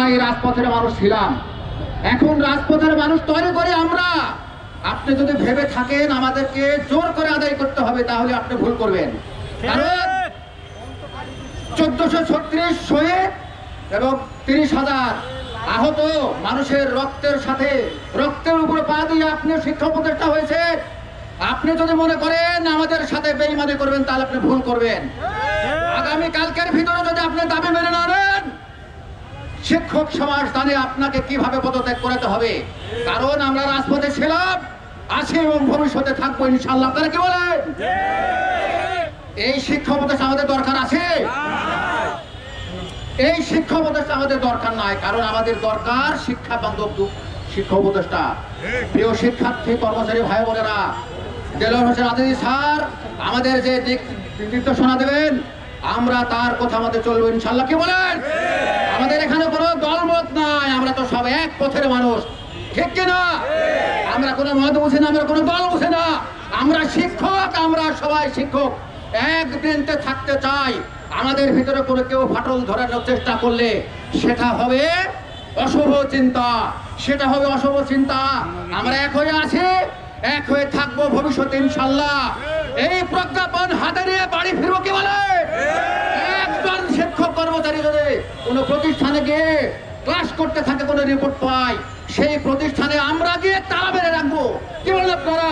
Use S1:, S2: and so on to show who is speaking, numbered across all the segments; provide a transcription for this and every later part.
S1: এই রাজপথের মানুষ ছিলাম, এখন রাজপথের মানুষ তৈরি করে আমরা। আপনি যদি ভেবে থাকেন আমাদেরকে জোর করে আদায় করতে হবে, তাহলে আপনি ভুল করবেন। কারণ 1436 শহীদ এবং 30,000 আহত মানুষের রক্তের সাথে রক্তের উপরে পা দিয়ে আপনি শিক্ষা উপদেষ্টা হয়েছে। আপনি যদি মনে করেন আমাদের সাথে বেঈমানি করবেন, তাহলে আপনি ভুল করবেন। আগামী কালকের ভিতরে যদি আপনি দাবি মেনে না নেন, শিক্ষক সমাজ জানে আপনাকে কিভাবে পদত্যাগ করাতে হবে। কারণ আমরা রাজপথে ছিলাম, আছি এবং ভবিষ্যতে থাকবো ইনশাআল্লাহ। আপনারা কি বলেন? এই শিক্ষা উপদেষ্টা আমাদের দরকার আছে? এই শিক্ষা উপদেষ্টা আমাদের দরকার নাই, কারণ আমাদের দরকার শিক্ষা বান্ধব শিক্ষা উপদেষ্টা। প্রিয় শিক্ষার্থী কর্মচারী ভাই বোনেরা, দেলোয়ার হোসেন আজাদী স্যার আমাদের যে দিক নির্দেশনা দেবেন, আমরা তার কথা মতো চলবো ইনশাআল্লাহ। কি বলেন? আমাদের এখানে কোনো দলমত নাই, আমরা তো সব এক পথের মানুষ, ঠিক কিনা? আমরা কোনো মত বুঝি না, আমরা কোনো দল বুঝি না, আমরা শিক্ষক, আমরা সবাই শিক্ষক, এক বৃন্তে থাকতে চাই। আমাদের ভিতরে কোনো কেউ ফাটল ধরানোর চেষ্টা করলে সেটা হবে অশুভ চিন্তা, সেটা হবে অশুভ চিন্তা। আমরা এক হয়ে আছি, এক হয়ে থাকবো ভবিষ্যতে ইনশাআল্লাহ। এই প্রজ্ঞাপন হাতে নিয়ে বাড়ি ফিরবো। কি বলে? একজন শিক্ষক কর্মচারী যদি কোনো প্রতিষ্ঠানে গিয়ে ক্লাস করতে থাকে, কোনো রিপোর্ট পাই, সেই প্রতিষ্ঠানে আমরা গিয়ে তালা মেরে রাখবো। কি বলেন আপনারা?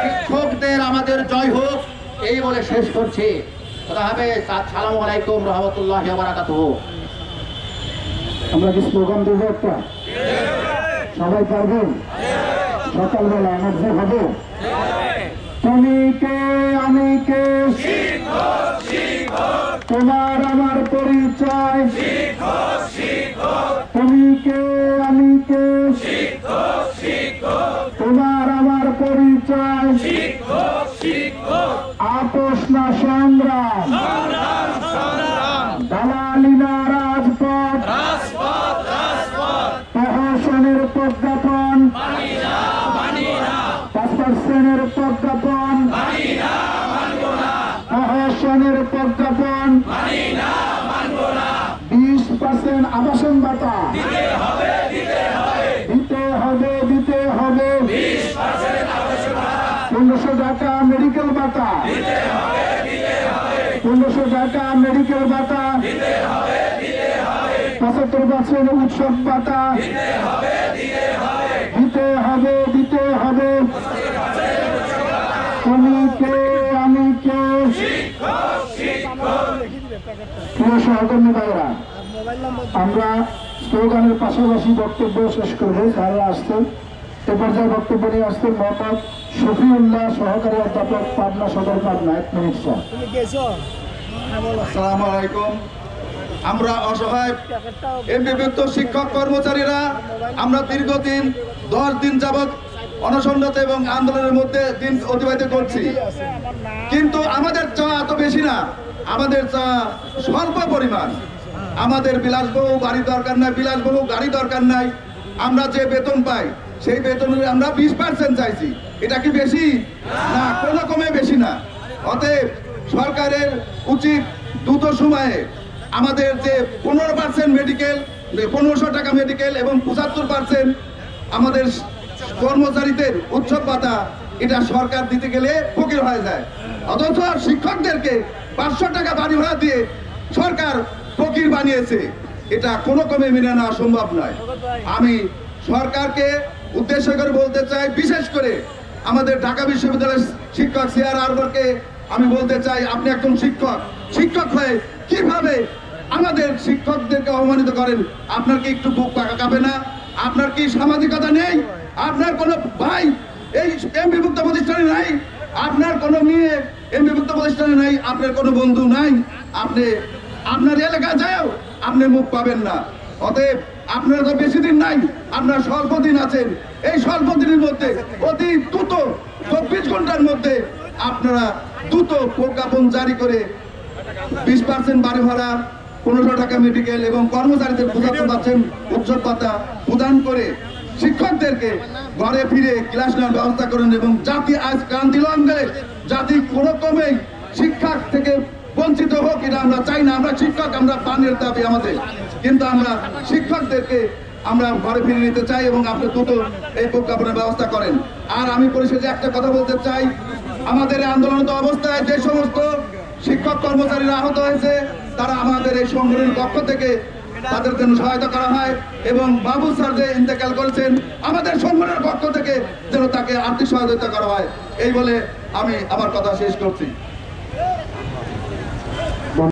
S1: শিক্ষকদের আমাদের জয় হোক, এই বলে শেষ করছি। খোদা হাফেজ। আসসালামু আলাইকুম রহমতুল্লাহি ওয়া বারাকাতুহু।
S2: আমরা কি স্লোগান দেবো একটা? সবাই পারবেন? সকালবেলা এনার্জি হবে? তুমি কে আমি কে, তোমার আমার পরিচয়। তুমি কে আমি কে, তোমার আমার পরিচয়। আপোষ না সংগ্রাম, দালালি না রাজপথ, প্রহসনের প্রজ্ঞাপন, 5% প্রজ্ঞাপন, প্রহসনের প্রজ্ঞাপন, 20% আবাসন ভাতা দিতে হবে, দিতে হবে। 1500 টাকা মেডিকেল ভাতা, 1500 টাকা মেডিকেল ভাতা, 75% উৎসব ভাতা দিতে হবে। তুমি কে আমি কে। প্রিয় সহকর্মী ভাইরা, আমরা স্লোগানের পাশাপাশি বক্তব্য শেষ করবো। যারা আসতেন এ পর্যায়ে বক্তব্য নিয়ে আসতেন মোহাম্মদ শফিউল্লাহ, সহকারী অধ্যাপক, পাবনা সদর, পাবনা। 1 minute sir.
S3: আসসালামু আলাইকুম। আমরা অসহায় এমপিভুক্ত শিক্ষক কর্মচারীরা আমরা দীর্ঘদিন 10 দিন যাবৎ অনশনরত এবং আন্দোলনের মধ্যে দিন অতিবাহিত করছি, কিন্তু আমাদের চাওয়া এত বেশি না, আমাদের চাওয়া স্বল্প পরিমাণ। আমাদের বিলাসবহুল গাড়ি দরকার নাই, বিলাসবহুল গাড়ি দরকার নাই। আমরা যে বেতন পাই সেই বেতনের আমরা 20% চাইছি। এটা কি বেশি? না, কোনো কমে বেশি না। অতএব সরকারের উচিত দ্রুত সময়ে আমাদের যে 15% মেডিকেল, 1500 টাকা মেডিকেল এবং 75% আমাদের কর্মচারীদের উৎসব ভাতা, এটা সরকার দিতে গেলে ফকির হয়ে যায়। অথচ শিক্ষকদেরকে 500 টাকা বাড়ি ভাড়া দিয়ে সরকার ফকির বানিয়েছে। এটা কোনো কমে মেনে নেওয়া সম্ভব নয়। আমি সরকারকে উদ্দেশ্য করে বলতে চাই, বিশেষ করে আমাদের ঢাকা বিশ্ববিদ্যালয়ের শিক্ষক সিআর আরবারকে আমি বলতে চাই, আপনি একজন শিক্ষক হয়ে কিভাবে আমাদের শিক্ষকদেরকে অপমানিত করেন? আপনার কি একটু বুক কাঁপে না? আপনার কি সামাজিকতা নেই? আপনার কোনো ভাই এই এমপিভুক্ত প্রতিষ্ঠানে নাই? আপনার কোনো মেয়ে এমপিভুক্ত প্রতিষ্ঠানে নাই? আপনার কোনো বন্ধু নাই? আপনি আপনার এলাকায় যাও, আপনি মুখ পাবেন না। অতএব আপনারা তো বেশি দিন নাই, আপনার স্বল্প দিন আছেন। এই স্বল্প দিনের মধ্যে অতি দ্রুত 24 ঘন্টার মধ্যে আপনারা দ্রুত প্রজ্ঞাপন জারি করে 20% বাড়ি ভাড়া, 1500 টাকা মেডিকেল এবং কর্মচারীদের 75% উৎসব ভাতা প্রদান করে শিক্ষকদেরকে ঘরে ফিরে ক্লাস নেওয়ার ব্যবস্থা করেন। এবং জাতি আজ ক্রান্তি লঙ্ঘনে জাতি কোনো ক্রমেই শিক্ষা থেকে বঞ্চিত হোক, এটা আমরা চাই না। আমরা শিক্ষক, আমরা পানের দাবি আমাদের। কিন্তু আমরা শিক্ষকদেরকে আমরা ঘরে ফিরিয়ে নিতে চাই এবং আপনি দ্রুত এই প্রজ্ঞাপনের ব্যবস্থা করেন। আর আমি পরিশেষে একটা কথা বলতে চাই, আমাদের এই আন্দোলনত অবস্থায় যে সমস্ত শিক্ষক কর্মচারীরা আহত হয়েছে তারা আমাদের এই সংগঠনের পক্ষ থেকে তাদের জন্য সহায়তা করা হয় এবং বাবু স্যার যে ইন্তেকাল করেছেন আমাদের সংগঠনের পক্ষ থেকে যেন তাকে আর্থিক সহযোগিতা করা হয়। এই বলে আমি আমার কথা শেষ করছি।